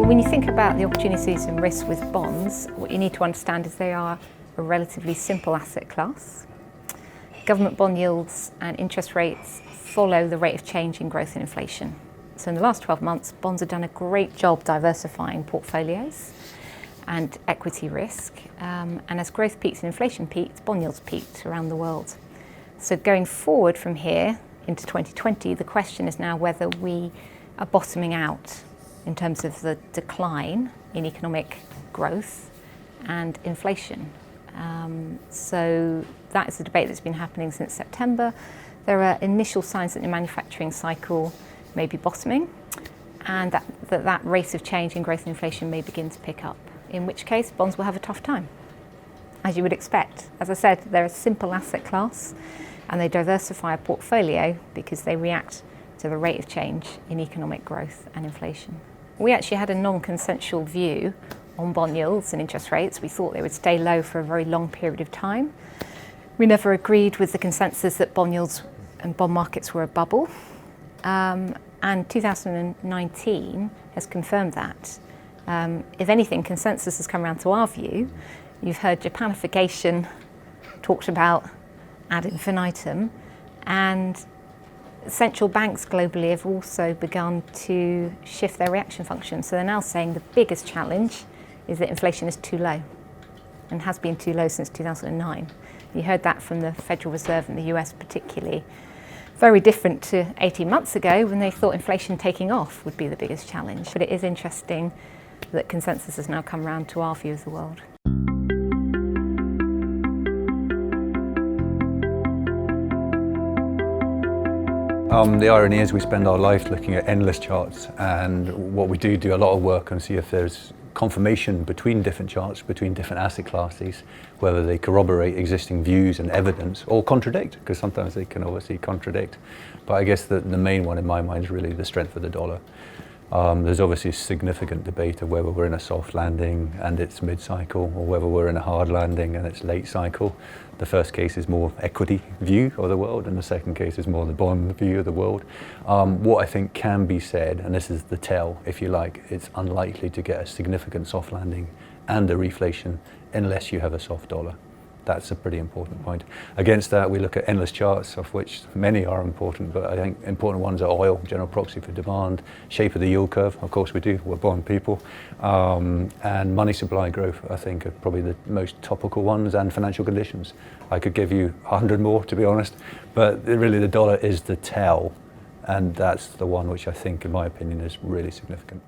Well, when you think about the opportunities and risks with bonds, what you need to understand is they are a relatively simple asset class. Government bond yields and interest rates follow the rate of change in growth and inflation. So in the last 12 months, bonds have done a great job diversifying portfolios and equity risk. And as growth peaks and inflation peaked, bond yields peaked around the world. So going forward from here into 2020, the question is now whether we are bottoming out in terms of the decline in economic growth and inflation. So that is a debate that's been happening since September. There are initial signs that the manufacturing cycle may be bottoming and that rate of change in growth and inflation may begin to pick up, in which case bonds will have a tough time, as you would expect. As I said, they're a simple asset class and they diversify a portfolio because they react to the rate of change in economic growth and inflation. We actually had a non-consensual view on bond yields and interest rates. We thought they would stay low for a very long period of time. We never agreed with the consensus that bond yields and bond markets were a bubble. And 2019 has confirmed that. If anything, consensus has come around to our view. You've heard Japanification talked about ad infinitum, and central banks globally have also begun to shift their reaction function. So they're now saying the biggest challenge is that inflation is too low and has been too low since 2009. You heard that from the Federal Reserve in the US particularly. Very different to 18 months ago when they thought inflation taking off would be the biggest challenge. But it is interesting that consensus has now come round to our view of the world. The irony is we spend our life looking at endless charts, and what we do a lot of work and see if there's confirmation between different charts, between different asset classes, whether they corroborate existing views and evidence or contradict, because sometimes they can obviously contradict. But I guess the main one in my mind is really the strength of the dollar. There's obviously a significant debate of whether we're in a soft landing and it's mid-cycle, or whether we're in a hard landing and it's late cycle. The first case is more equity view of the world, and the second case is more the bond view of the world. What I think can be said, and this is the tell, if you like, it's unlikely to get a significant soft landing and a reflation unless you have a soft dollar. That's a pretty important point. Against that, we look at endless charts, of which many are important, but I think important ones are oil, general proxy for demand, shape of the yield curve, of course we do, we're bond people, and money supply growth, I think, are probably the most topical ones, and financial conditions. I could give you 100 more, to be honest, but really the dollar is the tell, and that's the one which I think, in my opinion, is really significant.